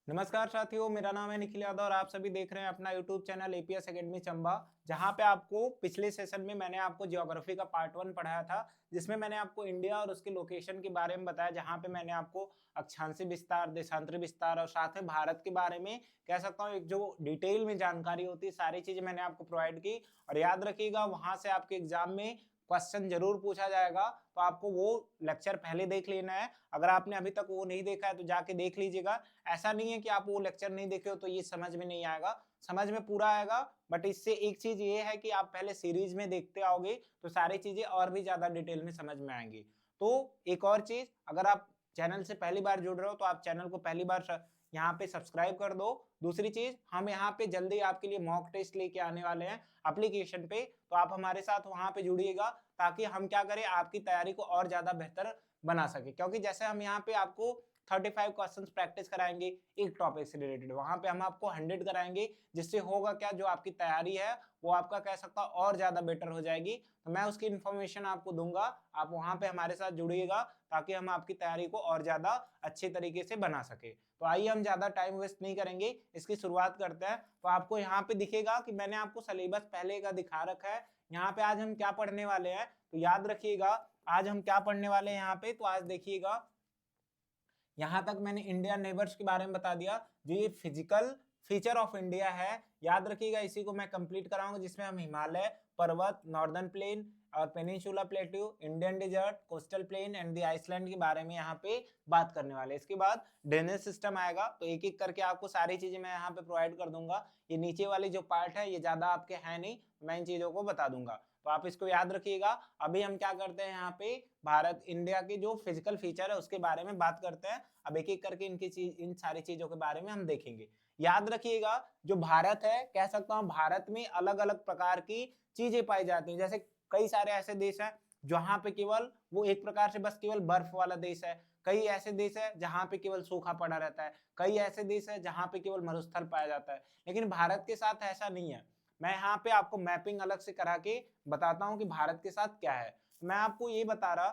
नमस्कार साथियों, मेरा नाम है निखिल यादव और आप सभी देख रहे हैं अपना YouTube channel APS academy Chamba. जहां पे आपको पिछले सेशन में मैंने आपको ज्योग्राफी का पार्ट 1 पढ़ाया था, जिसमें मैंने आपको इंडिया और उसके लोकेशन के बारे में बताया। जहां पे मैंने आपको अक्षांशीय विस्तार, देशांतरी विस्तार और साथ में भारत के बारे में कह सकता हूँ एक जो डिटेल में जानकारी होती है, सारी चीजें मैंने आपको प्रोवाइड की। और याद रखिएगा, वहां से आपके एग्जाम में क्वेश्चन जरूर पूछा जाएगा, तो आपको वो लेक्चर पहले देख लेना है। अगर आपने अभी तक वो नहीं देखा है तो जाके देख लीजिएगा। ऐसा नहीं है कि आप वो लेक्चर नहीं देखे हो तो ये समझ में नहीं आएगा, समझ में पूरा आएगा। बट इससे एक चीज ये है कि आप पहले सीरीज में देखते आओगे तो सारी चीजें और भी ज्यादा डिटेल में समझ में आएंगी। तो एक और चीज, अगर आप चैनल से पहली बार जुड़ रहे हो तो आप चैनल को पहली बार यहाँ पे सब्सक्राइब कर दो। दूसरी चीज, हम यहाँ पे जल्दी आपके लिए मॉक टेस्ट लेके आने वाले हैं एप्लीकेशन पे, तो आप हमारे साथ वहां पे जुड़िएगा, ताकि हम क्या करें, आपकी तैयारी को और ज्यादा बेहतर बना सके। क्योंकि जैसे हम यहाँ पे आपको 35 क्वेश्चंस प्रैक्टिस कराएंगे एक टॉपिक से रिलेटेड, वहां पे हम आपको 100 कराएंगे, जिससे होगा क्या, जो आपकी तैयारी है वो आपका कह सकता और ज्यादा बेटर हो जाएगी। तो मैं उसकी इन्फॉर्मेशन आपको दूंगा, आप वहां पे हमारे साथ जुड़िएगा, ताकि हम आपकी तैयारी को और ज्यादा अच्छे तरीके से बना सके। तो आइए हम ज्यादा टाइम वेस्ट नहीं करेंगे, इसकी शुरुआत करते हैं। तो आपको यहाँ पे दिखेगा कि मैंने आपको सिलेबस पहले का दिखा रखा है। यहाँ पे आज हम क्या पढ़ने वाले हैं, तो याद रखिएगा आज हम क्या पढ़ने वाले हैं यहाँ पे। तो आज देखिएगा, यहां तक मैंने इंडिया नेबर्स के बारे में बता दिया, जो ये फिजिकल फीचर ऑफ इंडिया है। याद रखिएगा, इसी को मैं कंप्लीट कराऊंगा, जिसमें हम हिमालय पर्वत, नॉर्दर्न प्लेन और peninsula plateau, Indian desert, coastal plain and the island के बारे में यहाँ पे बात करने वाले हैं। इसके बाद ड्रेनेज सिस्टम आएगा, तो एक एक करके आपको सारी चीजें मैं यहाँ पे प्रोवाइड कर दूंगा। ये नीचे वाली जो पार्ट है ये ज्यादा आपके है नहीं, मैं इन चीजों को बता दूंगा, तो आप इसको याद रखिएगा। अभी हम क्या करते हैं, यहाँ पे भारत इंडिया के जो फिजिकल फीचर है उसके बारे में बात करते हैं। अब एक एक करके इन सारी चीजों के बारे में हम देखेंगे। याद रखिएगा, जो भारत है, कह सकता हूँ भारत में अलग अलग प्रकार की चीजें पाई जाती हैं। जैसे कई सारे ऐसे देश हैं जहां पे केवल वो एक प्रकार से बस केवल बर्फ वाला देश है। कई ऐसे देश है जहां पे केवल सूखा पड़ा रहता है। कई ऐसे देश है जहां पे केवल मरुस्थल पाया जाता है। लेकिन भारत के साथ ऐसा नहीं है। मैं यहाँ पे आपको मैपिंग अलग से करा के बताता हूँ कि भारत के साथ क्या है। मैं आपको ये बता रहा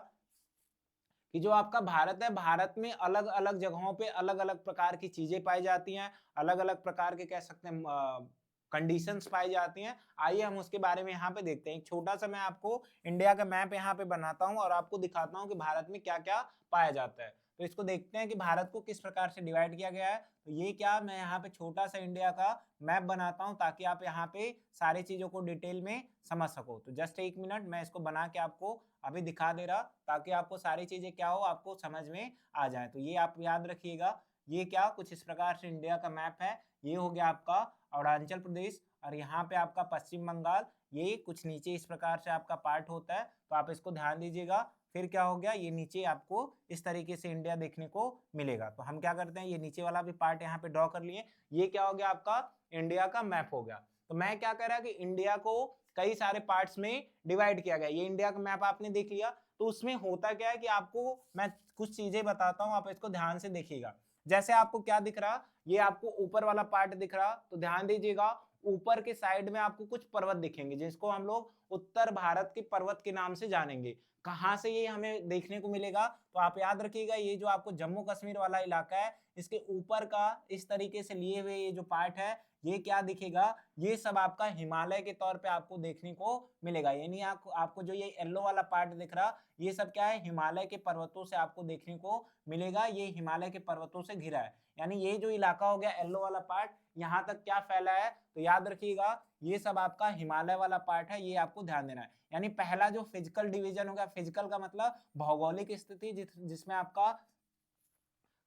कि जो आपका भारत है, भारत में अलग अलग जगहों पे अलग अलग प्रकार की चीजें पाई जाती हैं, अलग अलग प्रकार के कह सकते हैं कंडीशंस पाई जाती हैं। आइए हम उसके बारे में यहाँ पे देखते हैं। एक छोटा सा मैं आपको इंडिया का मैप यहाँ पे बनाता हूँ और आपको दिखाता हूँ कि भारत में क्या क्या पाया जाता है। तो इसको देखते हैं कि भारत को किस प्रकार से डिवाइड किया गया है। तो ये क्या, मैं यहाँ पे छोटा सा इंडिया का मैप बनाता हूँ, ताकि आप यहाँ पे सारी चीजों को डिटेल में समझ सको। तो जस्ट एक मिनट, मैं इसको बना के आपको अभी दिखा दे रहा, ताकि आपको सारी चीजें क्या हो, आपको समझ में आ जाए। तो ये आप याद रखिएगा, ये क्या कुछ इस प्रकार से इंडिया का मैप है। ये हो गया आपका अरुणाचल प्रदेश, और यहाँ पे आपका पश्चिम बंगाल। ये कुछ नीचे इस प्रकार से आपका पार्ट होता है, तो आप इसको ध्यान दीजिएगा। फिर क्या हो गया, ये नीचे आपको इस तरीके से इंडिया देखने को मिलेगा। तो हम क्या करते हैं, ये नीचे वाला भी पार्ट यहाँ पे ड्रॉ कर लिए। ये क्या हो गया, आपका इंडिया का मैप हो गया। तो मैं क्या कर रहा कि इंडिया को कई सारे पार्ट्स में डिवाइड किया गया। ये इंडिया का मैप आपने देख लिया। तो उसमें होता क्या है कि आपको मैं कुछ चीजें बताता हूं, आप इसको ध्यान से देखिएगा। जैसे आपको क्या दिख रहा, ये आपको ऊपर वाला पार्ट दिख रहा, तो ध्यान दीजिएगा, ऊपर के साइड में आपको कुछ पर्वत दिखेंगे, जिसको हम लोग उत्तर भारत के पर्वत के नाम से जानेंगे। कहां से ये हमें देखने को मिलेगा, तो आप याद रखिएगा, ये जो आपको जम्मू कश्मीर वाला इलाका है, इसके ऊपर का इस तरीके से लिए हुए ये जो पार्ट है, ये क्या दिखेगा, ये सब आपका हिमालय के तौर पे आपको देखने को मिलेगा। यानी आपको जो ये येलो वाला पार्ट दिख रहा, ये सब क्या है, हिमालय के पर्वतों से आपको देखने को मिलेगा। ये हिमालय के पर्वतों से घिरा है। यानी ये जो इलाका हो गया येलो वाला पार्ट, यहाँ तक क्या फैला है, तो याद रखिएगा, ये सब आपका हिमालय वाला पार्ट है। ये आपको ध्यान देना है। यानी पहला जो फिजिकल डिवीजन हो गया, फिजिकल का मतलब भौगोलिक स्थिति, जिसमें आपका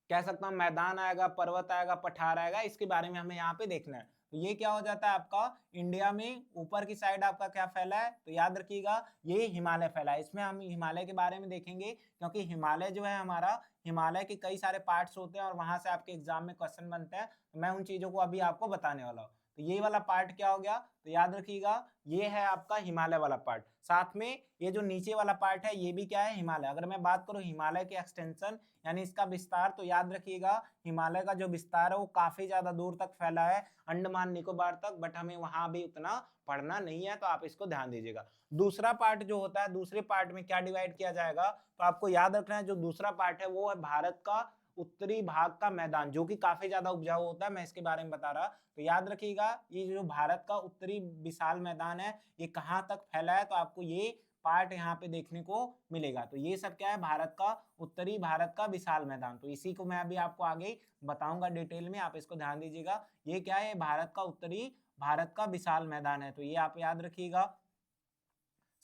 कह सकता हूँ मैदान आएगा, पर्वत आएगा, पठार आएगा, इसके बारे में हमें यहाँ पे देखना है। तो ये क्या हो जाता है, आपका इंडिया में ऊपर की साइड आपका क्या फैला है, तो याद रखिएगा, ये हिमालय फैला है। इसमें हम हिमालय के बारे में देखेंगे, क्योंकि हिमालय जो है हमारा, हिमालय के कई सारे पार्ट्स होते हैं और वहां से आपके एग्जाम में क्वेश्चन बनते हैं। तो मैं उन चीजों को अभी आपको बताने वाला हूँ। तो ये वाला पार्ट क्या हो गया, तो याद रखिएगा, ये है आपका हिमालय वाला पार्ट। साथ में ये जो नीचे वाला पार्ट है, ये भी क्या है, हिमालय। अगर मैं बात करूं हिमालय के एक्सटेंशन यानी इसका विस्तार, तो याद रखिएगा, हिमालय का जो विस्तार है वो काफी ज्यादा दूर तक फैला है, अंडमान निकोबार तक। बट हमें वहां भी उतना पढ़ना नहीं है, तो आप इसको ध्यान दीजिएगा। दूसरा पार्ट जो होता है, दूसरे पार्ट में क्या डिवाइड किया जाएगा, तो आपको याद रखना है, जो दूसरा पार्ट है वो है भारत का उत्तरी भाग का मैदान जो कि काफी ज्यादा उपजाऊ होता है, मैं इसके बारे में बता रहा। तो याद रखिएगा ये जो भारत का उत्तरी विशाल मैदान है ये कहाँ तक फैला है, तो आपको ये पार्ट यहाँ पे देखने को मिलेगा। तो ये सब क्या है, भारत का उत्तरी भारत का विशाल मैदान। तो इसी को मैं अभी आपको आगे बताऊंगा डिटेल में, आप इसको ध्यान दीजिएगा। ये क्या है, भारत का उत्तरी भारत का विशाल मैदान है। तो ये आप याद रखिएगा।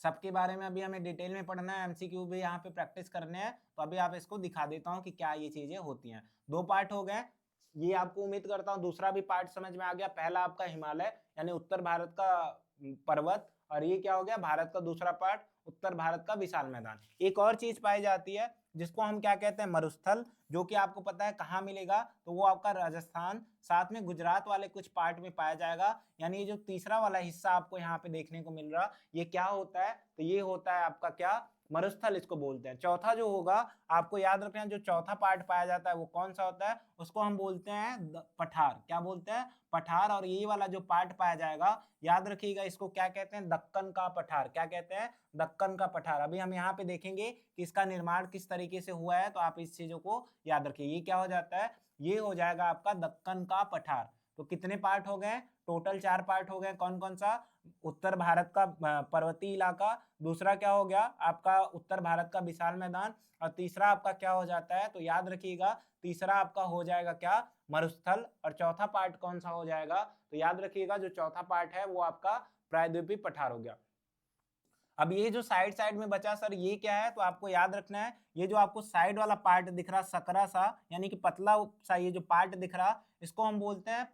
सबके बारे में अभी हमें डिटेल में पढ़ना है, एमसीक्यू भी यहाँ पे प्रैक्टिस करने हैं। तो अभी आप इसको दिखा देता हूँ कि क्या ये चीजें होती हैं। दो पार्ट हो गए, ये आपको उम्मीद करता हूँ दूसरा भी पार्ट समझ में आ गया। पहला आपका हिमालय यानी उत्तर भारत का पर्वत, और ये क्या हो गया, भारत का दूसरा पार्ट उत्तर भारत का विशाल मैदान। एक और चीज पाई जाती है जिसको हम क्या कहते हैं, मरुस्थल, जो कि आपको पता है कहाँ मिलेगा, तो वो आपका राजस्थान साथ में गुजरात वाले कुछ पार्ट में पाया जाएगा। यानी ये जो तीसरा वाला हिस्सा आपको यहाँ पे देखने को मिल रहा, ये क्या होता है, तो ये होता है आपका क्या, मरुस्थल इसको बोलते हैं। चौथा जो होगा आपको याद रखना है, जो चौथा पार्ट पाया जाता है वो कौन सा होता है, उसको हम बोलते हैं पठार। क्या बोलते हैं, पठार। और ये वाला जो पार्ट पाया जाएगा याद रखिएगा, इसको क्या कहते हैं, दक्कन का पठार। क्या कहते हैं, दक्कन का पठार। अभी हम यहाँ पे देखेंगे कि इसका निर्माण किस तरीके से हुआ है, तो आप इस चीजों को याद रखिए। ये क्या हो जाता है, ये हो जाएगा आपका दक्कन का पठार। तो कितने पार्ट हो गए, टोटल 4 पार्ट हो गए। कौन कौन सा, उत्तर भारत का पर्वतीय इलाका, दूसरा क्या हो गया आपका उत्तर भारत का विशाल मैदान, और तीसरा आपका क्या हो जाता है, तो याद रखिएगा तीसरा आपका हो जाएगा क्या, मरुस्थल। और चौथा पार्ट कौन सा हो जाएगा, तो याद रखिएगा जो चौथा पार्ट है वो आपका प्रायद्वीपीय पठार हो गया। अब ये जो साइड साइड में बचा सर ये क्या है, तो आपको याद रखना है, ये जो आपको साइड वाला पार्ट दिख रहा सकरा सा यानी कि पतला सा ये जो पार्ट दिख रहा, इसको हम बोलते हैं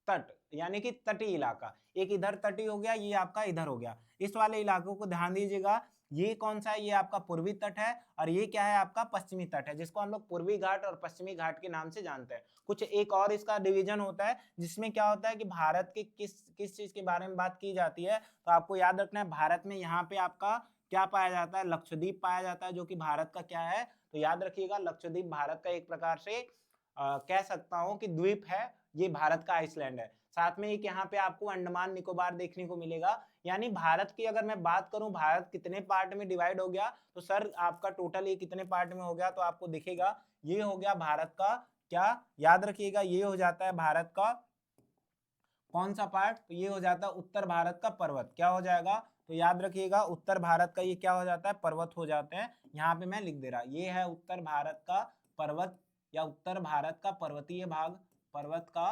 तट यानी कि तटीय इलाका। एक इधर तटीय हो गया, ये आपका इधर हो गया। इस वाले इलाकों को ध्यान दीजिएगा, ये कौन सा है, ये आपका पूर्वी तट है, और ये क्या है आपका पश्चिमी तट है, जिसको हम लोग पूर्वी घाट और पश्चिमी घाट के नाम से जानते हैं। कुछ एक और इसका डिवीजन होता है जिसमें क्या होता है कि भारत के किस किस चीज के बारे में बात की जाती है, तो आपको याद रखना है भारत में यहाँ पे आपका क्या पाया जाता है, लक्षद्वीप पाया जाता है, जो कि भारत का क्या है, तो याद रखिएगा लक्षद्वीप भारत का एक प्रकार से कह सकता हूं कि द्वीप है, ये भारत का आइसलैंड है। साथ में एक यहाँ पे आपको अंडमान निकोबार देखने को मिलेगा। यानी भारत की अगर मैं बात करूं, भारत कितने पार्ट में डिवाइड हो गया, तो सर आपका टोटल ये कितने पार्ट में हो गया, तो आपको दिखेगा ये हो गया भारत का क्या, याद रखिएगा ये हो जाता है भारत का कौन सा पार्ट, तो ये हो जाता है उत्तर भारत का पर्वत। क्या हो जाएगा, तो याद रखिएगा उत्तर भारत का ये क्या हो जाता है, पर्वत हो जाते हैं। यहाँ पे मैं लिख दे रहा, ये है उत्तर भारत का पर्वत या उत्तर भारत का पर्वतीय भाग, पर्वत का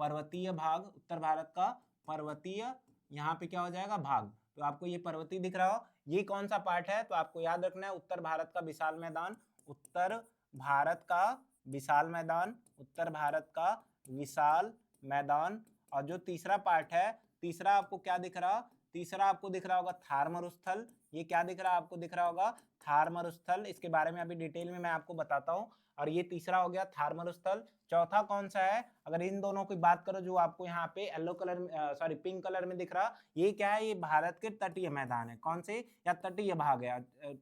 पर्वतीय भाग, उत्तर भारत का पर्वतीय यहाँ पे क्या हो जाएगा भाग। तो आपको ये पर्वतीय दिख रहा हो, ये कौन सा पार्ट है, तो आपको याद रखना है उत्तर भारत का विशाल मैदान, उत्तर भारत का विशाल मैदान, उत्तर भारत का विशाल मैदान। और जो तीसरा पार्ट है, तीसरा आपको क्या दिख रहा, तीसरा आपको दिख रहा होगा थार मरुस्थल। ये क्या दिख रहा, आपको दिख रहा होगा थार मरुस्थल। इसके बारे में अभी डिटेल में मैं आपको बताता हूँ। और ये तीसरा हो गया थार मरुस्थल। चौथा कौन सा है, अगर इन दोनों की बात करो, जो आपको यहाँ पे येलो कलर में सॉरी पिंक कलर में दिख रहा, ये क्या है, ये भारत के तटीय मैदान है। कौन से, या तटीय भाग है।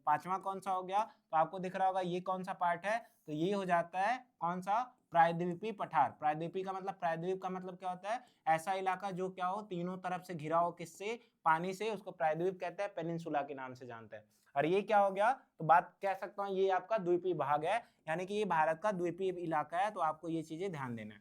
पांचवा कौन सा हो गया, तो आपको दिख रहा होगा ये कौन सा पार्ट है, तो ये हो जाता है कौन सा, प्रायद्वीपीय पठार। प्रायद्वीपीय का मतलब, प्रायद्वीप का मतलब क्या होता है, ऐसा इलाका जो क्या हो, तीनों तरफ से घिरा हो किससे, पानी से, उसको प्रायद्वीप कहते हैं, पेनिनसुला के नाम से जानते हैं। और ये क्या हो गया, तो बात कह सकता हूँ ये आपका द्वीपीय भाग है, यानी कि ये भारत का द्वीपीय इलाका है। तो आपको ये चीजें ध्यान देना है।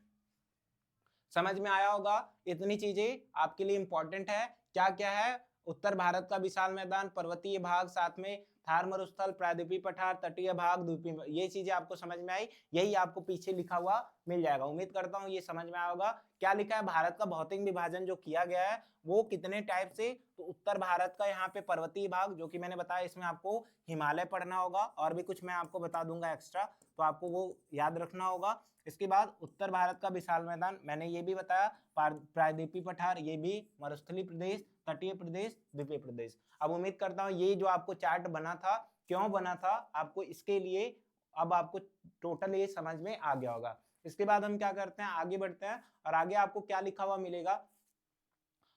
समझ में आया होगा, इतनी चीजें आपके लिए इंपॉर्टेंट है। क्या क्या है, उत्तर भारत का विशाल मैदान, पर्वतीय भाग, साथ में थार मरुस्थल, प्रायद्वीपीय पठार, तटीय भाग, द्वीपीय, ये चीजें आपको समझ में आई। यही आपको पीछे लिखा हुआ मिल जाएगा। उम्मीद करता हूँ ये समझ में आया होगा। क्या लिखा है, भारत का भौतिक विभाजन जो किया गया है वो कितने टाइप से, तो उत्तर भारत का यहाँ पे पर्वतीय भाग, जो कि मैंने बताया, इसमें आपको हिमालय पढ़ना होगा, और भी कुछ मैं आपको बता दूंगा एक्स्ट्रा, तो आपको वो याद रखना होगा। इसके बाद उत्तर भारत का विशाल मैदान, मैंने ये भी बताया, प्रायद्वीपीय पठार, ये भी मरुस्थलीय प्रदेश, तटीय प्रदेश, द्वीपीय प्रदेश। अब उम्मीद करता हूँ ये जो आपको चार्ट बना था, क्यों बना था, आपको इसके लिए अब आपको टोटल ये समझ में आ गया होगा। इसके बाद हम क्या करते हैं, आगे बढ़ते हैं, और आगे आपको क्या लिखा हुआ मिलेगा।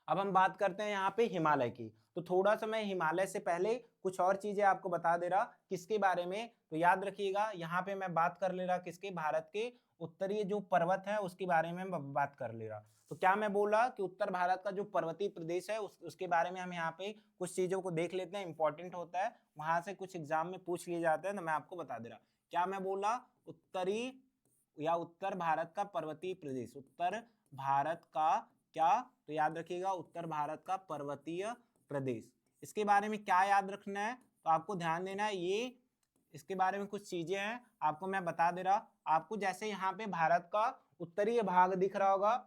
अब हम बात करते हैं यहाँ पे हिमालय की। तो थोड़ा सा मैं हिमालय से पहले कुछ और चीजें आपको बता दे रहा, किसके बारे में, तो याद रखिएगा यहाँ पे मैं बात कर ले रहा किसके, भारत के उत्तरीय जो पर्वत है उसके बारे में मैं बात कर ले रहा। तो क्या मैं बोला कि उत्तर भारत का जो पर्वतीय प्रदेश है उसके बारे में हम यहाँ पे कुछ चीजों को देख लेते हैं, इंपॉर्टेंट होता है, वहां से कुछ एग्जाम में पूछ लिए जाते हैं, तो मैं आपको बता दे रहा। क्या मैं बोला, उत्तरी या उत्तर भारत का पर्वतीय प्रदेश, उत्तर भारत का क्या, तो याद रखिएगा उत्तर भारत का पर्वतीय प्रदेश। इसके बारे में क्या याद रखना है, तो आपको ध्यान देना है, ये इसके बारे में कुछ चीजें हैं आपको मैं बता दे रहा। आपको जैसे यहाँ पे भारत का उत्तरीय भाग दिख रहा होगा,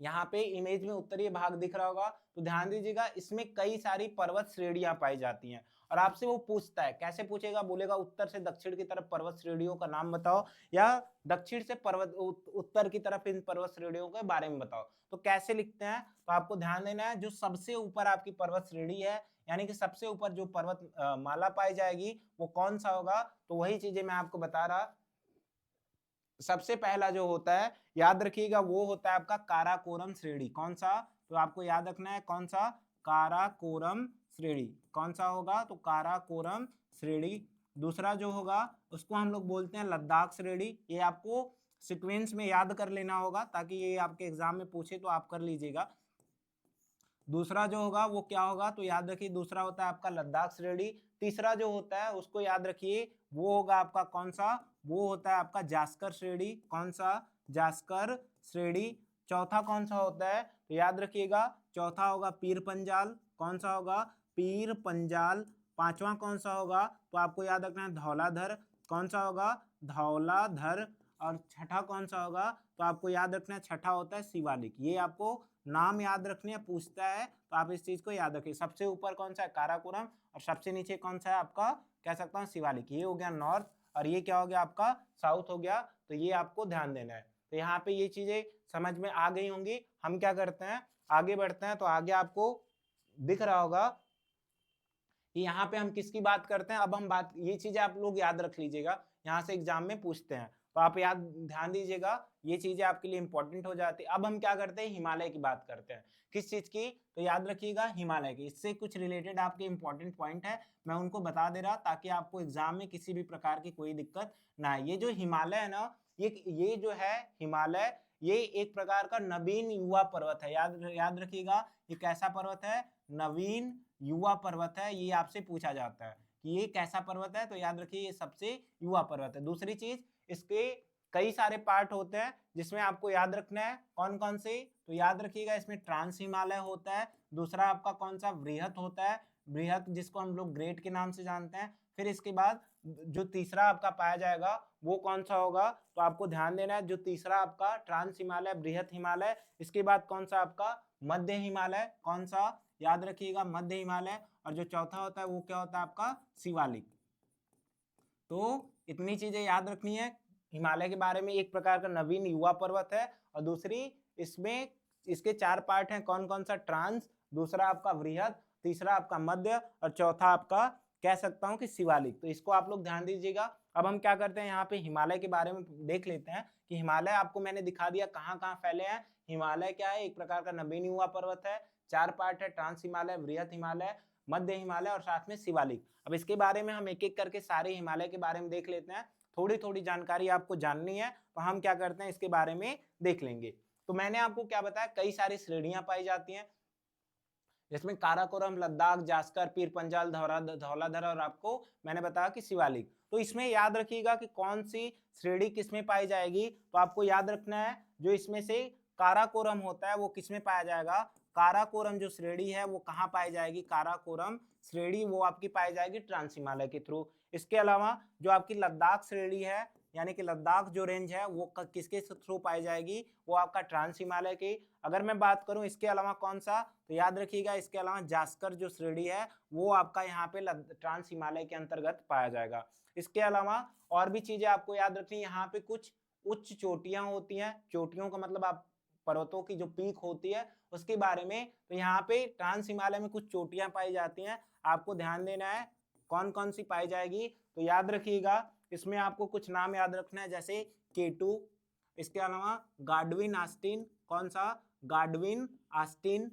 यहाँ पे इमेज में उत्तरीय भाग दिख रहा होगा, तो ध्यान दीजिएगा इसमें कई सारी पर्वत श्रेणियां पाई जाती हैं। और आपसे वो पूछता है, कैसे पूछेगा, बोलेगा उत्तर से दक्षिण की तरफ पर्वत श्रेणियों का नाम बताओ, या दक्षिण से पर्वत उत्तर की तरफ इन पर्वत श्रेणियों के बारे में बताओ। तो कैसे लिखते हैं, तो आपको ध्यान देना है जो सबसे ऊपर आपकी पर्वत श्रेणी है, यानी कि सबसे ऊपर जो पर्वत माला पाई जाएगी वो कौन सा होगा, तो वही चीजें मैं आपको बता रहा। सबसे पहला जो होता है याद रखिएगा वो होता है आपका काराकोरम श्रेणी। कौन सा, तो आपको याद रखना है कौन सा, काराकोरम श्रेणी। कौन सा होगा, तो काराकोरम श्रेणी। दूसरा जो होगा उसको हम लोग बोलते हैं लद्दाख श्रेणी। ये आपको सीक्वेंस में याद कर लेना होगा ताकि ये आपके एग्जाम में पूछे तो आप कर लीजिएगा। दूसरा जो होगा वो क्या होगा, तो याद रखिए दूसरा होता है आपका लद्दाख श्रेणी। तीसरा जो होता है उसको याद रखिए वो होगा आपका कौन सा, वो होता है आपका जास्कर श्रेणी। कौन सा, जास्कर श्रेणी। चौथा कौन सा होता है, तो याद रखिएगा चौथा होगा पीर पंजाल। कौन सा होगा, पीर पंजाल। पांचवा कौन सा होगा, तो आपको याद रखना है धौलाधर। कौन सा होगा, धौलाधर। और छठा कौन सा होगा, तो आपको याद रखना है छठा होता है शिवालिक। ये आपको नाम याद रखने पूछता है तो आप इस चीज को याद रखिए। सबसे ऊपर कौन सा है, काराकोरम, और सबसे नीचे कौन सा है आपका, कह सकता हूँ शिवालिक। ये हो गया नॉर्थ और ये क्या हो गया आपका साउथ हो गया। तो ये आपको ध्यान देना है। तो यहाँ पे ये चीजें समझ में आ गई होंगी। हम क्या करते हैं, आगे बढ़ते हैं। तो आगे आपको दिख रहा होगा कि यहाँ पे हम किसकी बात करते हैं। अब हम बात, ये चीजें आप लोग याद रख लीजिएगा, यहाँ से एग्जाम में पूछते हैं तो आप याद ध्यान दीजिएगा, ये चीजें आपके लिए इंपॉर्टेंट हो जाती है। अब हम क्या करते हैं, हिमालय की बात करते हैं। किस चीज की, तो याद रखिएगा हिमालय की। इससे कुछ रिलेटेड आपके इंपॉर्टेंट पॉइंट है, मैं उनको बता दे रहा ताकि आपको एग्जाम में किसी भी प्रकार की कोई दिक्कत ना आए। ये जो हिमालय है ना, ये जो है हिमालय, ये एक प्रकार का नवीन युवा पर्वत है। याद रखिएगा ये कैसा पर्वत है, नवीन युवा पर्वत है। ये आपसे पूछा जाता है कि ये कैसा पर्वत है, तो याद रखिए ये सबसे युवा पर्वत है। दूसरी चीज, इसके कई सारे पार्ट होते हैं जिसमें आपको याद रखना है कौन कौन से, तो याद रखिएगा इसमें ट्रांस हिमालय होता है। दूसरा आपका कौन सा, वृहत होता है, वृहत जिसको हम लोग ग्रेट के नाम से जानते हैं। फिर इसके बाद जो तीसरा आपका पाया जाएगा वो कौन सा होगा, तो आपको ध्यान देना है जो तीसरा आपका ट्रांस हिमालय, बृहत हिमालय। इसके बाद कौन सा आपका मध्य हिमालय। कौन सा, याद रखिएगा मध्य हिमालय। और जो चौथा होता है वो क्या होता है आपका शिवालिक। तो इतनी चीजें याद रखनी है हिमालय के बारे में। एक प्रकार का नवीन युवा पर्वत है, और दूसरी इसमें इसके चार पार्ट हैं। कौन कौन सा, ट्रांस, दूसरा आपका वृहत, तीसरा आपका मध्य, और चौथा आपका कह सकता हूं कि शिवालिक। तो इसको आप लोग ध्यान दीजिएगा। अब हम क्या करते हैं, यहाँ पे हिमालय के बारे में देख लेते हैं कि हिमालय आपको मैंने दिखा दिया कहाँ कहाँ फैले हैं। हिमालय क्या है, एक प्रकार का नवीन युवा पर्वत है। चार पार्ट है, ट्रांस हिमालय, वृहत हिमालय, मध्य हिमालय और साथ में शिवालिक। अब इसके बारे में हम एक एक करके सारे हिमालय के बारे में देख लेते हैं। थोड़ी थोड़ी जानकारी आपको जाननी है तो हम क्या करते हैं इसके बारे में देख लेंगे। तो मैंने आपको क्या बताया, कई सारी श्रेणियां पाई जाती हैं जिसमें काराकोरम, लद्दाख, जास्कर, पीर पंजाल, धौलाधर और आपको मैंने बताया कि शिवालिक। तो इसमें याद रखिएगा कि कौन सी श्रेणी किसमें पाई जाएगी, तो आपको याद रखना है जो इसमें से काराकोरम होता है वो किसमें पाया जाएगा। काराकोरम जो श्रेणी है वो कहाँ पाई जाएगी, काराकोरम श्रेणी वो आपकी पाई जाएगी ट्रांस हिमालय के थ्रू। इसके अलावा जो आपकी लद्दाख श्रेणी है, यानी कि लद्दाख जो रेंज है वो किसके थ्रू पाई जाएगी, वो आपका ट्रांस हिमालय की। अगर मैं बात करूं इसके अलावा कौन सा, तो याद रखिएगा इसके अलावा जास्कर जो श्रेणी है वो आपका यहाँ पे ट्रांस हिमालय के अंतर्गत पाया जाएगा। इसके अलावा और भी चीजें आपको याद रखनी, यहाँ पे कुछ उच्च चोटियां होती हैं। चोटियों का मतलब आप पर्वतों की जो पीक होती है उसके बारे में। तो यहाँ पे ट्रांस हिमालय में कुछ चोटियां पाई जाती हैं, आपको ध्यान देना है कौन कौन सी पाई जाएगी। तो याद रखिएगा इसमें आपको कुछ नाम याद रखना है, जैसे K2, इसके अलावा गाडविन आस्टिन। कौन सा, गाडविन आस्टिन,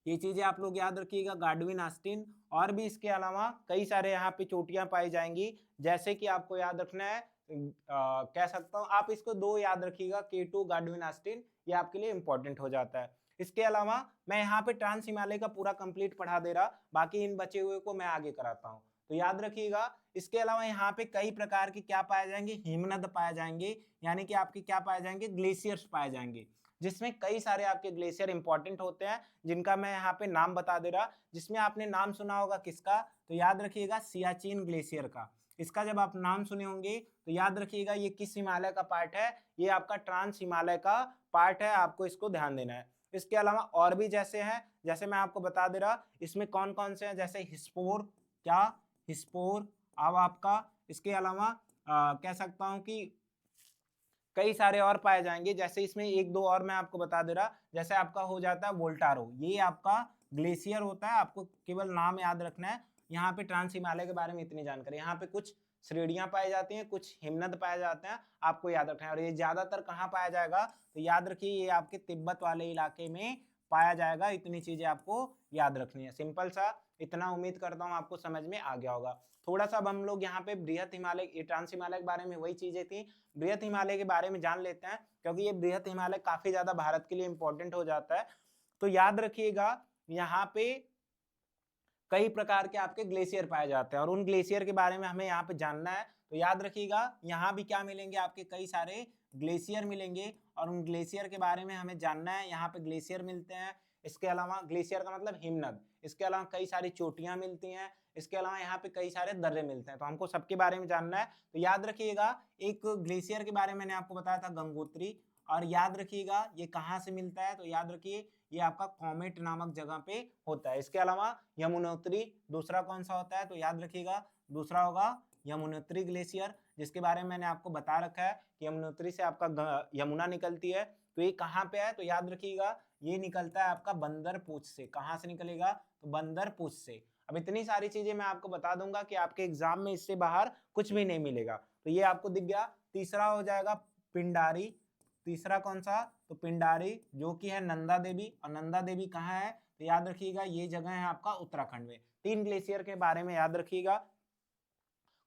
ये चीजें आप लोग याद रखिएगा, गाडविन आस्टिन। और भी इसके अलावा कई सारे यहाँ पे चोटियां पाई जाएंगी, जैसे कि आपको याद रखना है कह सकता हूँ आप इसको दो याद रखिएगा, K2, गाडविन आस्टिन, ये आपके लिए इंपॉर्टेंट हो जाता है। इसके अलावा मैं यहाँ पे ट्रांस हिमालय का पूरा कंप्लीट पढ़ा दे रहा, बाकी इन बचे हुए को मैं आगे कराता हूँ। तो याद रखिएगा इसके अलावा यहाँ पे कई प्रकार के क्या पाए जाएंगे, हिमनद पाए जाएंगे, यानी कि आपके क्या पाए जाएंगे, ग्लेशियर्स पाए जाएंगे, जिसमें कई सारे आपके ग्लेशियर इंपॉर्टेंट होते हैं, जिनका मैं यहाँ पे नाम बता दे रहा। जिसमें आपने नाम सुना होगा किसका, तो याद रखिएगा सियाचिन ग्लेशियर का। इसका जब आप नाम सुने होंगे तो याद रखिएगा ये किस हिमालय का पार्ट है, ये आपका ट्रांस हिमालय का पार्ट है, आपको इसको ध्यान देना है। इसके अलावा और भी जैसे हैं, जैसे मैं आपको बता दे रहा, इसमें कौन कौन से हैं, जैसे हिस्पोर, क्या हिस्पोर, अब आपका इसके अलावा कह सकता हूं कि कई सारे और पाए जाएंगे। जैसे इसमें एक दो और मैं आपको बता दे रहा, जैसे आपका हो जाता है वोल्टारो, ये आपका ग्लेशियर होता है, आपको केवल नाम याद रखना है। यहाँ पे ट्रांस हिमालय के बारे में इतनी जानकारी, यहाँ पे कुछ श्रेणियां पाई जाती हैं, कुछ हिमनद पाए जाते हैं, आपको याद रखना है। और ये ज्यादातर कहाँ पाया जाएगा, तो याद रखिए ये आपके तिब्बत वाले इलाके में पाया जाएगा। इतनी चीजें आपको याद रखनी है, सिंपल सा इतना। उम्मीद करता हूँ आपको समझ में आ गया होगा। थोड़ा सा अब हम लोग यहाँ पे बृहत हिमालय, ट्रांस हिमालय के बारे में वही चीजें थी, बृहत हिमालय के बारे में जान लेते हैं, क्योंकि ये बृहत हिमालय काफी ज्यादा भारत के लिए इंपॉर्टेंट हो जाता है। तो याद रखिएगा यहाँ पे कई प्रकार के आपके ग्लेशियर पाए जाते हैं, और उन ग्लेशियर के बारे में हमें यहाँ पे जानना है। तो याद रखिएगा यहाँ भी क्या मिलेंगे, आपके कई सारे ग्लेशियर मिलेंगे, और उन ग्लेशियर के बारे में हमें जानना है। यहाँ पे ग्लेशियर मिलते हैं, इसके अलावा ग्लेशियर का मतलब हिमनद, इसके अलावा कई सारी चोटियां मिलती हैं, इसके अलावा यहाँ पे कई सारे दर्रे मिलते हैं, तो हमको सबके बारे में जानना है। तो याद रखिएगा एक ग्लेशियर के बारे में मैंने आपको बताया था, गंगोत्री, और याद रखिएगा ये कहाँ से मिलता है, तो याद रखिए ये आपका कॉमेट नामक जगह पे होता है। इसके अलावा यमुनोत्री दूसरा कौन सा होता है, तो याद रखिएगा दूसरा होगा यमुनोत्री ग्लेशियर, जिसके बारे में मैंने आपको बता रखा है कि यमुनोत्री से आपका यमुना निकलती है। तो ये कहाँ पे है, तो याद रखिएगा ये निकलता है आपका बंदरपूछ से। कहाँ से निकलेगा, तो बंदरपूछ से। अब इतनी सारी चीजें मैं आपको बता दूंगा कि आपके एग्जाम में इससे बाहर कुछ भी नहीं मिलेगा। तो ये आपको दिख गया। तीसरा हो जाएगा पिंडारी, तीसरा कौन सा, तो पिंडारी, जो कि है नंदा देवी, और नंदा देवी कहाँ है, तो याद रखिएगा ये जगह है आपका उत्तराखंड में। तीन ग्लेशियर के बारे में याद रखिएगा।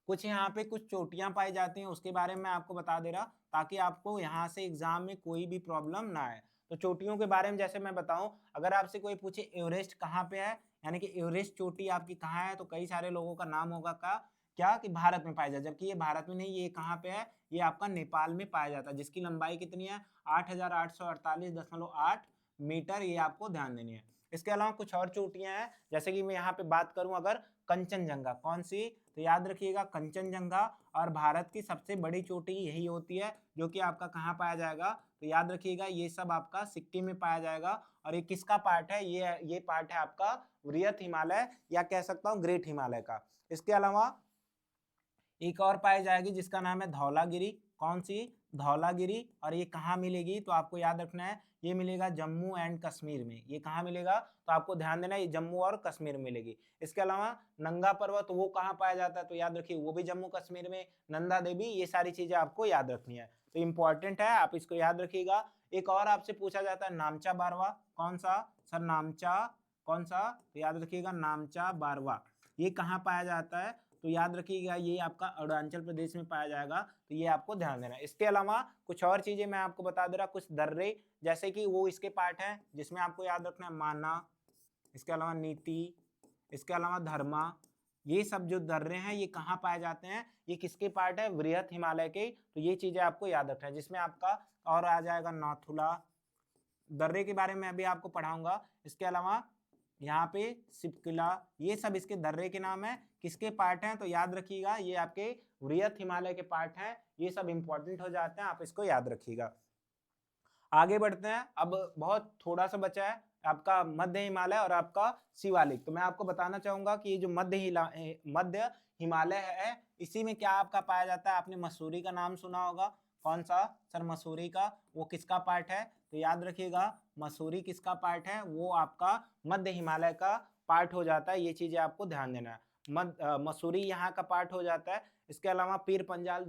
कुछ यहाँ पे कुछ चोटियां पाई जाती हैं, उसके बारे में मैं आपको बता दे रहा, ताकि आपको यहाँ से एग्जाम में कोई भी प्रॉब्लम ना आए। तो चोटियों के बारे में जैसे मैं बताऊं, अगर आपसे कोई पूछे एवरेस्ट कहाँ पे है, यानी कि एवरेस्ट चोटी आपकी कहाँ है, तो कई सारे लोगों का नाम होगा का क्या कि भारत में पाया जाता है, जबकि ये भारत में नहीं, ये कहाँ पे है, ये आपका नेपाल में पाया जाता है, जिसकी लंबाई कितनी है, 8,848.8 मीटर, ये आपको ध्यान देनी है। इसके अलावा कुछ और चोटियां हैं, जैसे कि मैं यहाँ पे बात करूं अगर कंचनजंगा, कौन सी, तो याद रखिएगा कंचनजंगा, और भारत की सबसे बड़ी चोटी यही होती है, जो कि आपका कहाँ पाया जाएगा, तो याद रखिएगा ये सब आपका सिक्किम में पाया जाएगा। और ये किसका पार्ट है, ये पार्ट है आपका वृहत हिमालय, या कह सकता हूँ ग्रेट हिमालय का। इसके अलावा एक और पाई जाएगी जिसका नाम है धौलागिरी, कौन सी, धौलागिरी, और ये कहाँ मिलेगी, तो आपको याद रखना है ये मिलेगा जम्मू एंड कश्मीर में। ये कहाँ मिलेगा, तो आपको ध्यान देना है ये जम्मू और कश्मीर में मिलेगी। इसके अलावा नंगा पर्वत, वो कहाँ पाया जाता है, तो याद रखिए वो भी जम्मू कश्मीर में, नंदा देवी, ये सारी चीजें आपको याद रखनी है। तो इंपॉर्टेंट है, आप इसको याद रखिएगा। एक और आपसे पूछा जाता है नामचा बारवा, कौन सा सर, नामचा कौन सा, तो याद रखिएगा नामचा बारवा, ये कहाँ पाया जाता है, तो याद रखिएगा ये आपका अरुणाचल प्रदेश में पाया जाएगा। तो ये आपको ध्यान देना है। इसके अलावा कुछ और चीजें मैं आपको बता दे रहा, कुछ दर्रे, जैसे कि वो इसके पार्ट है, जिसमें आपको याद रखना है माना, इसके अलावा नीति, इसके अलावा धर्मा, ये सब जो दर्रे हैं ये कहाँ पाए जाते हैं, ये किसके पार्ट है, वृहत हिमालय के। तो ये चीजें आपको याद रखना है, जिसमें आपका और आ जाएगा नाथुला, दर्रे के बारे में अभी आपको पढ़ाऊंगा। इसके अलावा यहाँ पे सिपकिला, ये सब इसके दर्रे के नाम है, किसके पार्ट हैं, तो याद रखिएगा ये आपके वृहत हिमालय के पार्ट हैं। ये सब इंपॉर्टेंट हो जाते हैं, आप इसको याद रखिएगा। आगे बढ़ते हैं, अब बहुत थोड़ा सा बचा है आपका मध्य हिमालय और आपका शिवालिक। तो मैं आपको बताना चाहूंगा कि ये जो मध्य हिमालय है, इसी में क्या आपका पाया जाता है, आपने मसूरी का नाम सुना होगा, कौन सा सर, मसूरी का, वो किसका पार्ट है, तो याद रखिएगा मसूरी किसका पार्ट है, वो आपका मध्य हिमालय का पार्ट हो जाता है। ये चीजें आपको ध्यान देना है, मसूरी यहाँ का पार्ट हो जाता है। इसके अलावा पीर पंजाल,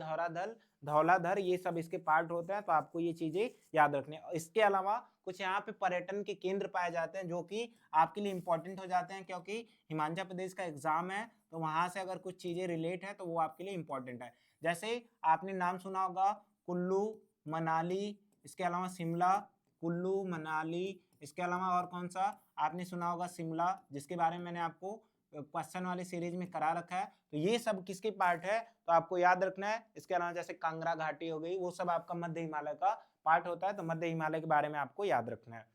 धौलाधर, ये सब इसके पार्ट होते हैं, तो आपको ये चीजें याद रखनी है। इसके अलावा कुछ यहाँ पे पर्यटन के केंद्र पाए जाते हैं, जो कि आपके लिए इंपॉर्टेंट हो जाते हैं, क्योंकि हिमाचल प्रदेश का एग्जाम है, तो वहां से अगर कुछ चीजें रिलेट है तो वो आपके लिए इंपॉर्टेंट है। जैसे आपने नाम सुना होगा कुल्लू मनाली, इसके अलावा शिमला, कुल्लू मनाली, इसके अलावा और कौन सा आपने सुना होगा, शिमला, जिसके बारे में मैंने आपको क्वेश्चन वाली सीरीज में करा रखा है। तो ये सब किसके पार्ट है तो आपको याद रखना है। इसके अलावा जैसे कांगड़ा घाटी हो गई, वो सब आपका मध्य हिमालय का पार्ट होता है, तो मध्य हिमालय के बारे में आपको याद रखना है।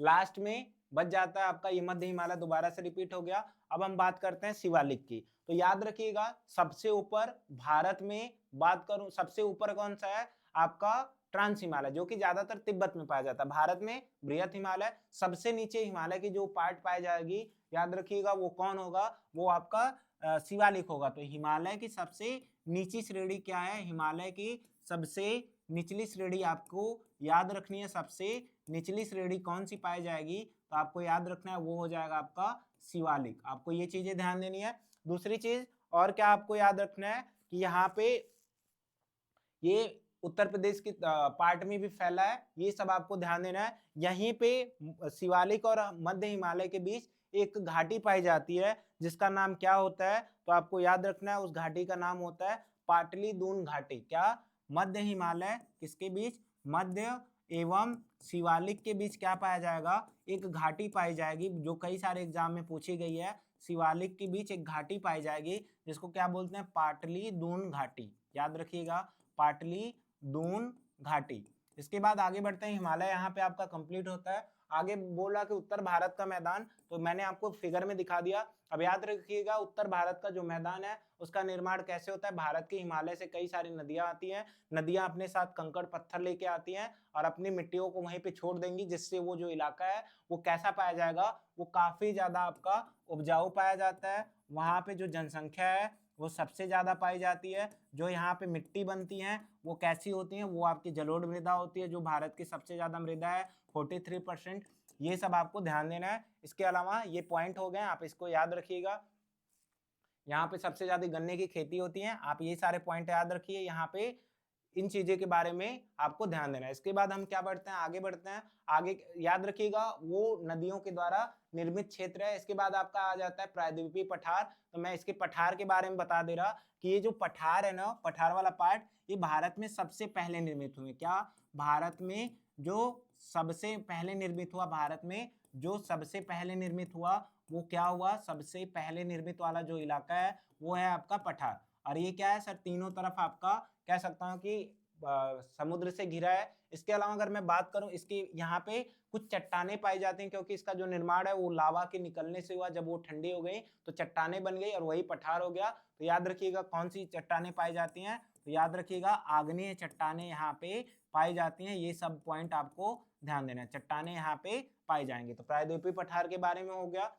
लास्ट में बच जाता है आपका ये मध्य हिमालय, दोबारा से रिपीट हो गया। अब हम बात करते हैं शिवालिक की। तो याद रखिएगा सबसे ऊपर भारत में बात करूं, सबसे ऊपर कौन सा है आपका ट्रांस हिमालय, जो कि ज्यादातर तिब्बत में पाया जाता है। भारत में बृहत हिमालय, सबसे नीचे हिमालय की जो पार्ट पाई जाएगी याद रखिएगा वो कौन होगा, वो आपका शिवालिक होगा। तो हिमालय की सबसे नीची श्रेणी क्या है, हिमालय की सबसे निचली श्रेणी आपको याद रखनी है। सबसे निचली श्रेणी कौन सी पाई जाएगी तो आपको याद रखना है वो हो जाएगा आपका शिवालिक। आपको ये चीजें ध्यान देनी है। दूसरी चीज और क्या आपको याद रखना है कि यहाँ पे ये उत्तर प्रदेश की पार्ट में भी फैला है, ये सब आपको ध्यान देना है। यहीं पे शिवालिक और मध्य हिमालय के बीच एक घाटी पाई जाती है जिसका नाम क्या होता है तो आपको याद रखना है, उस घाटी का नाम होता है पाटली दून घाटी। क्या, मध्य हिमालय किसके बीच, मध्य एवं शिवालिक के बीच क्या पाया जाएगा, एक घाटी पाई जाएगी जो कई सारे एग्जाम में पूछी गई है। शिवालिक के बीच एक घाटी पाई जाएगी जिसको क्या बोलते हैं, पाटली दून घाटी। याद रखिएगा पाटली दून घाटी। इसके बाद आगे बढ़ते हैं, हिमालय यहाँ पे आपका कंप्लीट होता है। आगे बोला कि उत्तर भारत का मैदान, तो मैंने आपको फिगर में दिखा दिया। अब याद रखिएगा उत्तर भारत का जो मैदान है उसका निर्माण कैसे होता है। भारत के हिमालय से कई सारी नदियां आती हैं, नदियां अपने साथ कंकड़ पत्थर लेके आती हैं और अपनी मिट्टियों को वहीं पे छोड़ देंगी, जिससे वो जो इलाका है वो कैसा पाया जाएगा, वो काफी ज्यादा आपका उपजाऊ पाया जाता है। वहां पे जो जनसंख्या है वो सबसे ज्यादा पाई जाती है। जो यहाँ पे मिट्टी बनती है वो कैसी होती है, वो आपकी जलोढ़ मृदा होती है, जो भारत की सबसे ज्यादा मृदा है 43%। ये सब आपको ध्यान देना है। इसके अलावा ये पॉइंट हो गए, आप इसको याद रखिएगा। यहाँ पे सबसे ज्यादा गन्ने की खेती होती है, आप ये सारे पॉइंट याद रखिए। यहाँ पे इन चीजों के बारे में आपको ध्यान देना है। इसके बाद हम क्या बढ़ते हैं, आगे बढ़ते हैं। आगे याद रखिएगा वो नदियों के द्वारा निर्मित क्षेत्र है। इसके बाद आपका आ जाता है प्रायद्वीपीय पठार। तो मैं इसके पठार के बारे में बता दे रहा कि ये जो पठार है ना, पठार वाला पार्ट, ये भारत में सबसे पहले निर्मित हुए। क्या, भारत में जो सबसे पहले निर्मित हुआ, भारत में जो सबसे पहले निर्मित हुआ वो क्या हुआ, सबसे पहले निर्मित वाला जो इलाका है वो है आपका पठार। और ये क्या है सर, तीनों तरफ आपका कह सकता हूँ कि समुद्र से घिरा है। इसके अलावा अगर मैं बात करूं, इसके यहाँ पे कुछ चट्टाने पाई जाती हैं, क्योंकि इसका जो निर्माण है वो लावा के निकलने से हुआ। जब वो ठंडी हो गई तो चट्टाने बन गई और वही पठार हो गया। तो याद रखिएगा कौन सी चट्टाने पाई जाती हैं, तो याद रखिएगा आग्नेय चट्टाने यहाँ पे पाई जाती हैं। ये सब पॉइंट आपको ध्यान देना है, चट्टाने यहाँ पे पाई जाएंगे। तो प्रायद्वीपीय पठार के बारे में हो गया।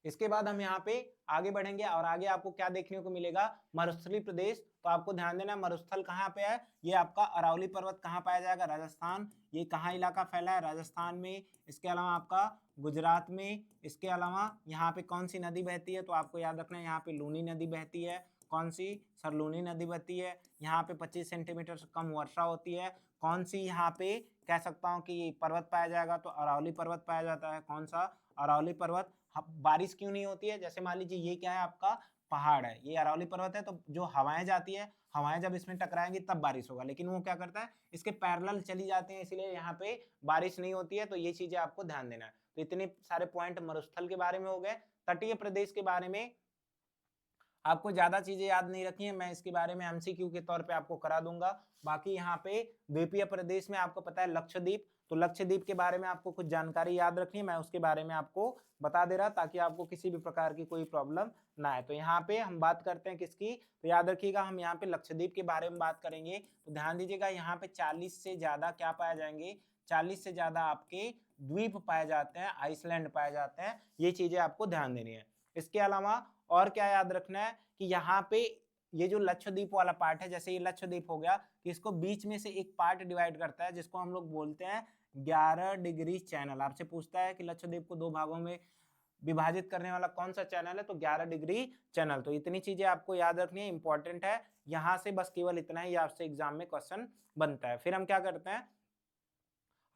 इसके बाद हम यहाँ पे आगे बढ़ेंगे और आगे आपको क्या देखने को मिलेगा, मरुस्थलीय प्रदेश। तो आपको ध्यान देना मरुस्थल कहाँ पे है, ये आपका अरावली पर्वत कहाँ पाया जाएगा, राजस्थान। ये कहाँ इलाका फैला है, राजस्थान में। इसके अलावा आपका गुजरात में। इसके अलावा यहाँ पे कौन सी नदी बहती है, तो आपको याद रखना है यहाँ पे लूनी नदी बहती है। कौन सी, सरलूनी नदी बहती है। यहाँ पे 25 सेंटीमीटर से कम वर्षा होती है। कौन सी यहाँ पे कह सकता हूँ कि पर्वत पाया जाएगा, तो अरावली पर्वत पाया जाता है। कौन सा, अरावली पर्वत। बारिश क्यों नहीं होती है, जैसे मान लीजिए ये क्या है आपका पहाड़ है, ये अरावली पर्वत है, तो जो हवाएं जाती है, हवाएं जब इसमें टकराएंगी तब बारिश होगा, लेकिन वो क्या करता है इसके पैरेलल चली जाती है, इसलिए यहाँ पे बारिश नहीं होती है। तो ये चीजें आपको ध्यान देना है। तो इतने सारे पॉइंट मरुस्थल के बारे में हो गए। तटीय प्रदेश के बारे में आपको ज्यादा चीजें याद नहीं रखी है, मैं इसके बारे में एमसीक्यू के तौर पे आपको करा दूंगा। बाकी यहाँ पे द्वीपीय प्रदेश में आपको पता है लक्षद्वीप, तो लक्षद्वीप के बारे में आपको कुछ जानकारी याद रखनी है, मैं उसके बारे में आपको बता दे रहा ताकि आपको किसी भी प्रकार की कोई प्रॉब्लम ना आए। तो यहाँ पे हम बात करते हैं किसकी, तो याद रखिएगा हम यहाँ पे लक्षद्वीप के बारे में बात करेंगे। तो ध्यान दीजिएगा यहाँ पे 40 से ज्यादा क्या पाए जाएंगे, 40 से ज्यादा आपके द्वीप पाए जाते हैं, आइसलैंड पाए जाते हैं। ये चीजें आपको ध्यान देनी है। इसके अलावा और क्या याद रखना है कि यहाँ पे ये जो लक्षद्वीप वाला पार्ट है, जैसे ये लक्षद्वीप हो गया, कि इसको बीच में से एक पार्ट डिवाइड करता है जिसको हम लोग बोलते हैं 11 डिग्री चैनल। आपसे पूछता है कि लक्षद्वीप को दो भागों में विभाजित करने वाला कौन सा चैनल है, तो 11 डिग्री चैनल। तो इतनी चीजें आपको याद रखनी है, इंपॉर्टेंट है। यहाँ से बस केवल इतना ही आपसे एग्जाम में क्वेश्चन बनता है। फिर हम क्या करते हैं,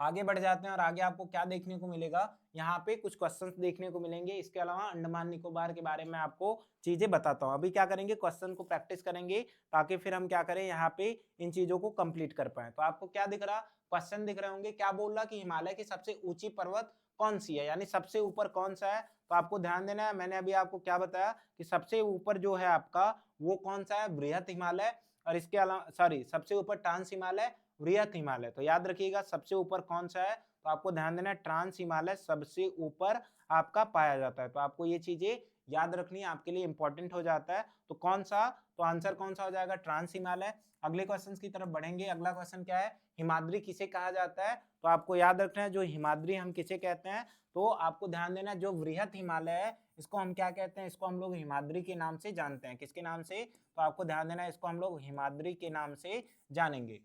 आगे बढ़ जाते हैं और आगे आपको क्या देखने को मिलेगा, यहाँ पे कुछ क्वेश्चंस देखने को मिलेंगे। इसके अलावा अंडमान निकोबार के बारे में आपको चीजें बताता हूँ। अभी क्या करेंगे, क्वेश्चन को प्रैक्टिस करेंगे ताकि फिर हम क्या करें, यहाँ पे इन चीजों को कंप्लीट कर पाए। तो आपको क्या दिख रहा, क्वेश्चन दिख रहे होंगे। क्या बोल रहा कि हिमालय की सबसे ऊंची पर्वत कौन सी है, यानी सबसे ऊपर कौन सा है। तो आपको ध्यान देना है, मैंने अभी आपको क्या बताया कि सबसे ऊपर जो है आपका वो कौन सा है, बृहत हिमालय। और इसके अलावा सॉरी, सबसे ऊपर ट्रांस हिमालय, बृहत हिमालय। तो याद रखिएगा सबसे ऊपर कौन सा है, तो आपको ध्यान देना है ट्रांस हिमालय सबसे ऊपर आपका पाया जाता है। तो आपको ये चीजें याद रखनी है, आपके लिए इंपॉर्टेंट हो जाता है। तो कौन सा, तो आंसर कौन सा हो जाएगा, ट्रांस हिमालय। अगले क्वेश्चन की तरफ बढ़ेंगे। अगला क्वेश्चन क्या है, हिमाद्री किसे कहा जाता है। तो आपको याद रखना है जो हिमाद्री हम किसे कहते हैं, तो आपको ध्यान देना है जो बृहत हिमालय है इसको हम क्या कहते हैं, इसको हम लोग हिमाद्री के नाम से जानते हैं। किसके नाम से, तो आपको ध्यान देना है इसको हम लोग हिमाद्री के नाम से जानेंगे।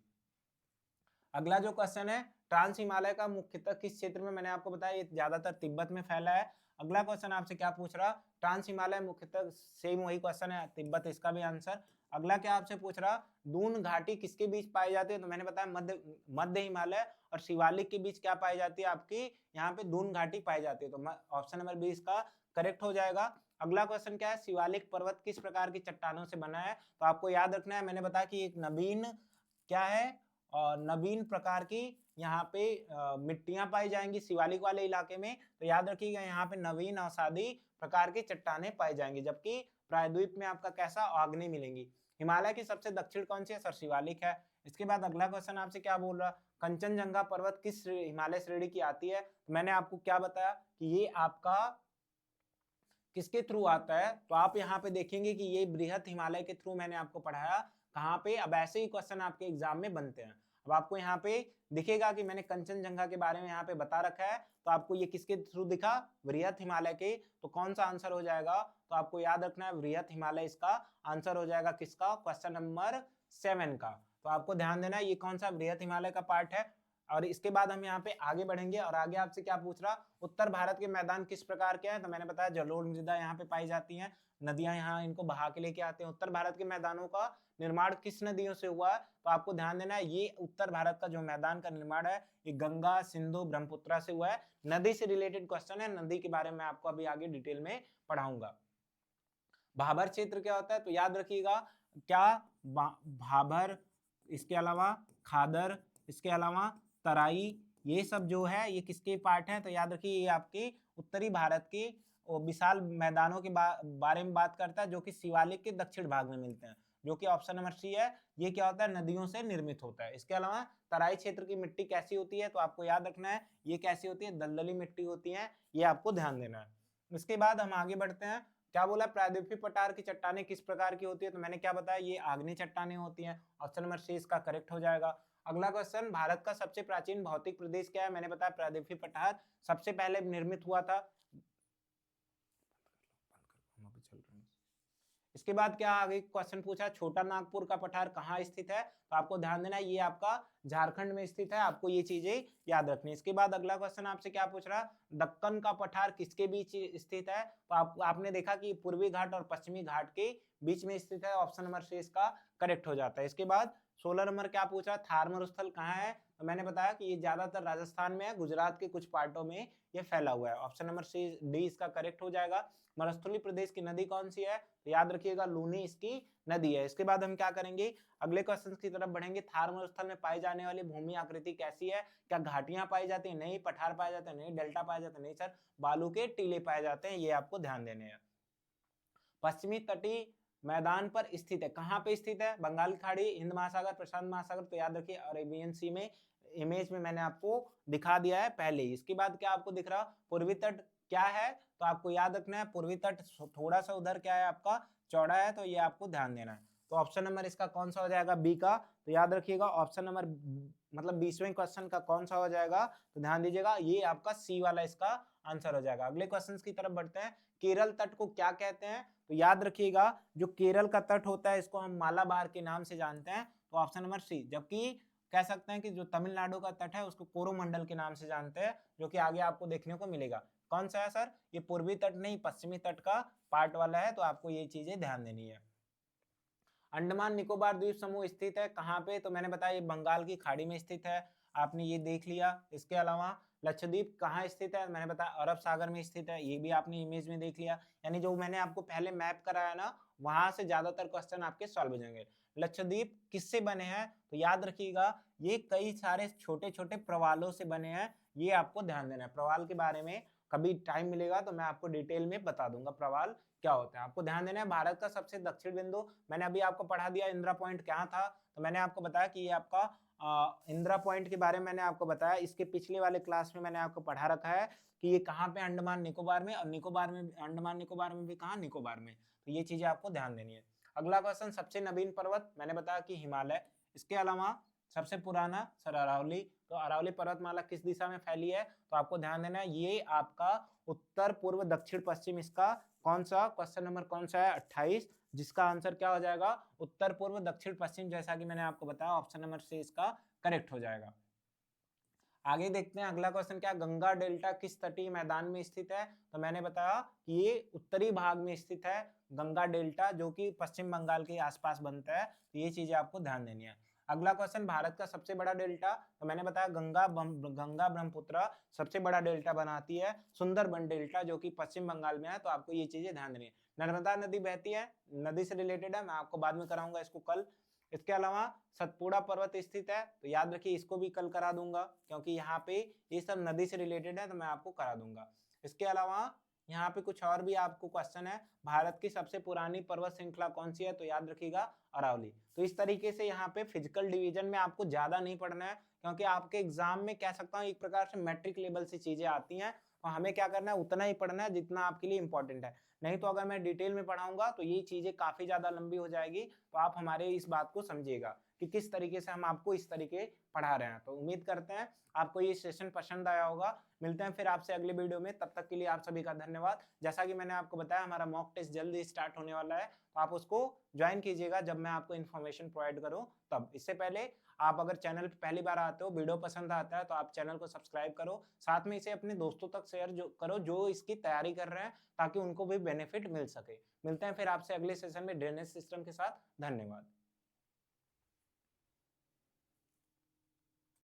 अगला जो क्वेश्चन है, ट्रांस हिमालय का मुख्यतः किस क्षेत्र में, मैंने आपको बताया ये ज्यादातर तिब्बत में फैला है। अगला क्वेश्चन आपसे क्या पूछ रहा, ट्रांस हिमालय मुख्यतः, सेम वही क्वेश्चन है, तिब्बत इसका भी आंसर। अगला क्या आपसे पूछ रहा, दून घाटी किसके बीच पाई जाती है। तो मैंने बताया मध्य हिमालय और शिवालिक के बीच क्या पाई जाती है, आपकी यहाँ पे दून घाटी पाई जाती है। तो ऑप्शन नंबर 20 का करेक्ट हो जाएगा। अगला क्वेश्चन क्या है, शिवालिक पर्वत किस प्रकार की चट्टानों से बना है। तो आपको याद रखना है, मैंने बताया कि एक नवीन क्या है, और नवीन प्रकार की यहाँ पे मिट्टियां पाई जाएंगी शिवालिक वाले इलाके में। तो याद रखिएगा यहाँ पे नवीन औषधि प्रकार की चट्टानें पाई जाएंगी, जबकि प्रायद्वीप में आपका कैसा, आग्नेय मिलेंगी। हिमालय की सबसे दक्षिण कौन सी है, सर शिवालिक है। इसके बाद अगला क्वेश्चन आपसे क्या बोल रहा, कंचनजंगा पर्वत किस हिमालय श्रेणी की आती है। तो मैंने आपको क्या बताया कि ये आपका किसके थ्रू आता है, तो आप यहाँ पे देखेंगे कि ये बृहत हिमालय के थ्रू मैंने आपको पढ़ाया कहाँ पे। अब ऐसे ही क्वेश्चन आपके एग्जाम में बनते हैं। अब आपको यहाँ पे दिखेगा कि मैंने कंचनजंगा के बारे में यहाँ पे बता रखा है, तो आपको ये किसके थ्रू दिखा, बृहत हिमालय के। तो कौन सा आंसर हो जाएगा, तो आपको याद रखना है बृहत हिमालय इसका आंसर हो जाएगा, किसका, क्वेश्चन नंबर 7 का। तो आपको ध्यान देना है ये कौन सा बृहत हिमालय का पार्ट है। और इसके बाद हम यहाँ पे आगे बढ़ेंगे और आगे आपसे क्या पूछ रहा, उत्तर भारत के मैदान किस प्रकार के हैं। तो मैंने बताया जलोढ़ मृदा यहाँ पे पाई जाती हैं, नदियां यहाँ इनको बहा के लेके आते हैं। उत्तर भारत के मैदानों का निर्माण किस नदियों से हुआ है, तो आपको ध्यान देना है ये उत्तर भारत का जो मैदान का निर्माण है ये गंगा, सिंधु, ब्रह्मपुत्रा से हुआ है। नदी से रिलेटेड क्वेश्चन है, नदी के बारे में आपको अभी आगे डिटेल में पढ़ाऊंगा। भाबर क्षेत्र क्या होता है, तो याद रखिएगा क्या, भाबर, इसके अलावा खादर, इसके अलावा तराई, ये सब जो है ये किसके पार्ट हैं, तो याद रखिए ये आपके उत्तरी भारत के विशाल मैदानों के बारे में बात करता है, जो कि शिवालिक के दक्षिण भाग में मिलते हैं, जो कि ऑप्शन नंबर सी है। ये क्या होता है, नदियों से निर्मित होता है। इसके अलावा तराई क्षेत्र की मिट्टी कैसी होती है, तो आपको याद रखना है ये कैसी होती है, दलदली मिट्टी होती है, ये आपको ध्यान देना है। इसके बाद हम आगे बढ़ते हैं। क्या बोला, प्रायद्वीपीय पठार की चट्टानें किस प्रकार की होती है, तो मैंने क्या बताया ये आग्नेय चट्टानें होती हैं। ऑप्शन नंबर सी इसका करेक्ट हो जाएगा। अगला क्वेश्चन, भारत का सबसे प्राचीन भौतिक प्रदेश क्या है, मैंने बताया प्रायद्वीपीय पठार सबसे पहले निर्मित हुआ था। इसके बाद क्या आगे क्वेश्चन पूछा, छोटा नागपुर का पठार कहाँ स्थित है, तो आपको ध्यान देना है ये आपका झारखंड में स्थित है, आपको ये चीजें याद रखनी है। इसके बाद अगला क्वेश्चन आपसे क्या पूछ रहा, दक्कन का पठार किसके बीच स्थित है, तो आपने देखा कि पूर्वी घाट और पश्चिमी घाट के बीच में स्थित है। ऑप्शन नंबर सी इसका करेक्ट हो जाता है। इसके बाद 16 नंबर क्या पूछा, थार मरुस्थल कहाँ है, तो मैंने बताया कि ये ज्यादातर राजस्थान में है, गुजरात के कुछ पार्टों में ये फैला हुआ है। ऑप्शन नंबर सी डी इसका करेक्ट हो जाएगा। मरुस्थलीय प्रदेश की नदी कौन सी है, तो याद रखिएगा लूनी इसकी नदी है। इसके बाद हम क्या करेंगे, अगले क्वेश्चन की तरफ बढ़ेंगे। थार मरुस्थल में पाई जाने वाली भूमि आकृति कैसी है, क्या घाटियां पाई जाती है, नहीं पठार पाए जाते हैं, नहीं डेल्टा पाए जाते हैं, नहीं सर बालू के टीले पाए जाते हैं, ये आपको ध्यान देने हैं। पश्चिमी तटीय मैदान पर स्थित है, कहाँ पे स्थित है, बंगाल की खाड़ी, हिंद महासागर, प्रशांत महासागर, तो याद रखिए अरेबियन सी में, इमेज में मैंने आपको दिखा दिया है पहले ही। इसके बाद क्या आपको दिख रहा, पूर्वी तट क्या है, तो आपको याद रखना है पूर्वी तट थोड़ा सा उधर क्या है आपका चौड़ा है, तो ये आपको ध्यान देना है। तो ऑप्शन नंबर इसका कौन सा हो जाएगा, बी का। तो याद रखिएगा ऑप्शन नंबर मतलब 20वें क्वेश्चन का कौन सा हो जाएगा, तो ध्यान दीजिएगा ये आपका सी वाला इसका आंसर हो जाएगा। अगले क्वेश्चन की तरफ बढ़ते हैं। केरल तट को क्या कहते हैं, तो याद रखिएगा जो केरल का तट होता है इसको हम मालाबार के नाम से जानते हैं, तो ऑप्शन नंबर सी। जबकि कह सकते हैं कि जो तमिलनाडु का तट है उसको कोरोमंडल के नाम से जानते हैं, जो कि आगे आपको देखने को मिलेगा। कौन सा है सर, ये पूर्वी तट नहीं पश्चिमी तट का पार्ट वाला है, तो आपको ये चीजें ध्यान देनी है। अंडमान निकोबार द्वीप समूह स्थित है कहाँ पे, तो मैंने बताया ये बंगाल की खाड़ी में स्थित है, आपने ये देख लिया। इसके अलावा लक्षद्वीप कहाँ स्थित है, मैंने बताया अरब सागर में स्थित है, ये भी आपने इमेज में देख लिया। यानी जो मैंने आपको पहले मैप कराया ना, वहां से ज्यादातर क्वेश्चन आपके सॉल्व हो जाएंगे। लक्षद्वीप किससे बने हैं, तो याद रखिएगा ये कई सारे छोटे छोटे प्रवालों से बने हैं, ये आपको ध्यान देना है। प्रवाल के बारे में कभी टाइम मिलेगा तो मैं आपको डिटेल में बता दूंगा प्रवाल क्या होता है। आपको ध्यान देना है भारत का सबसे दक्षिण बिंदु, मैंने अभी आपको पढ़ा दिया इंदिरा पॉइंट क्या था, तो मैंने आपको बताया कि ये आपका इंदिरा पॉइंट के बारे में मैंने आपको बताया। इसके पिछले वाले क्लास में मैंने आपको पढ़ा रखा है कि ये कहाँ पे, अंडमान निकोबार में, और निकोबार में, अंडमान निकोबार में भी कहाँ, निकोबार में। तो ये चीजें आपको ध्यान देनी है। अगला क्वेश्चन, सबसे नवीन पर्वत, मैंने बताया कि हिमालय। इसके अलावा सबसे पुराना सर अरावली, तो अरावली पर्वतमाला किस दिशा में फैली है, तो आपको ध्यान देना है ये आपका उत्तर पूर्व दक्षिण पश्चिम, इसका कौन सा क्वेश्चन नंबर कौन सा है, 28, जिसका आंसर क्या हो जाएगा, उत्तर पूर्व दक्षिण पश्चिम, जैसा कि मैंने आपको बताया ऑप्शन नंबर से इसका करेक्ट हो जाएगा। आगे देखते हैं अगला क्वेश्चन क्या, गंगा डेल्टा किस तटीय मैदान में स्थित है, तो मैंने बताया कि ये उत्तरी भाग में स्थित है गंगा डेल्टा, जो कि पश्चिम बंगाल के आसपास बनता है। तो ये चीजें आपको ध्यान देनी है। अगला क्वेश्चन, भारत का सबसे बड़ा डेल्टा, तो मैंने बताया गंगा ब्रह्मपुत्र सबसे बड़ा डेल्टा बनाती है, सुंदरबन डेल्टा जो कि पश्चिम बंगाल में है। तो आपको ये चीजें ध्यान देनी है। नर्मदा नदी बहती है, नदी से रिलेटेड है, मैं आपको बाद में कराऊंगा इसको कल। इसके अलावा सतपुड़ा पर्वत स्थित है, तो याद रखिए इसको भी कल करा दूंगा, क्योंकि यहाँ पे ये सब नदी से रिलेटेड है, तो मैं आपको करा दूंगा। इसके अलावा यहाँ पे कुछ और भी आपको क्वेश्चन है, भारत की सबसे पुरानी पर्वत श्रृंखला कौन सी है, तो याद रखिएगा अरावली। तो इस तरीके से यहाँ पे फिजिकल डिवीजन में आपको ज्यादा नहीं पढ़ना है, क्योंकि आपके एग्जाम में कह सकता हूँ एक प्रकार से मैट्रिक लेवल से चीजें आती हैं, और हमें क्या करना है, उतना ही पढ़ना है जितना आपके लिए इंपॉर्टेंट है। नहीं तो अगर मैं डिटेल में पढ़ाऊंगा तो ये चीजें काफी ज्यादा लंबी हो जाएगी। तो आप हमारे इस बात को समझिएगा कि किस तरीके से हम आपको इस तरीके पढ़ा रहे हैं। तो उम्मीद करते हैं आपको ये सेशन पसंद आया होगा। मिलते हैं फिर आपसे अगले वीडियो में, तब तक के लिए आप सभी का धन्यवाद। जैसा कि मैंने आपको बताया हमारा मॉक टेस्ट जल्दी स्टार्ट होने वाला है, तो आप उसको ज्वाइन कीजिएगा जब मैं आपको इन्फॉर्मेशन प्रोवाइड करूं तब। इससे पहले आप अगर चैनल पे पहली बार आते हो, वीडियो पसंद आता है, तो आप चैनल को सब्सक्राइब करो, साथ में इसे अपने दोस्तों तक शेयर करो जो इसकी तैयारी कर रहे हैं, ताकि उनको भी बेनिफिट मिल सके। मिलते हैं फिर आपसे अगले सेशन में ड्रेनेज सिस्टम के साथ। धन्यवाद।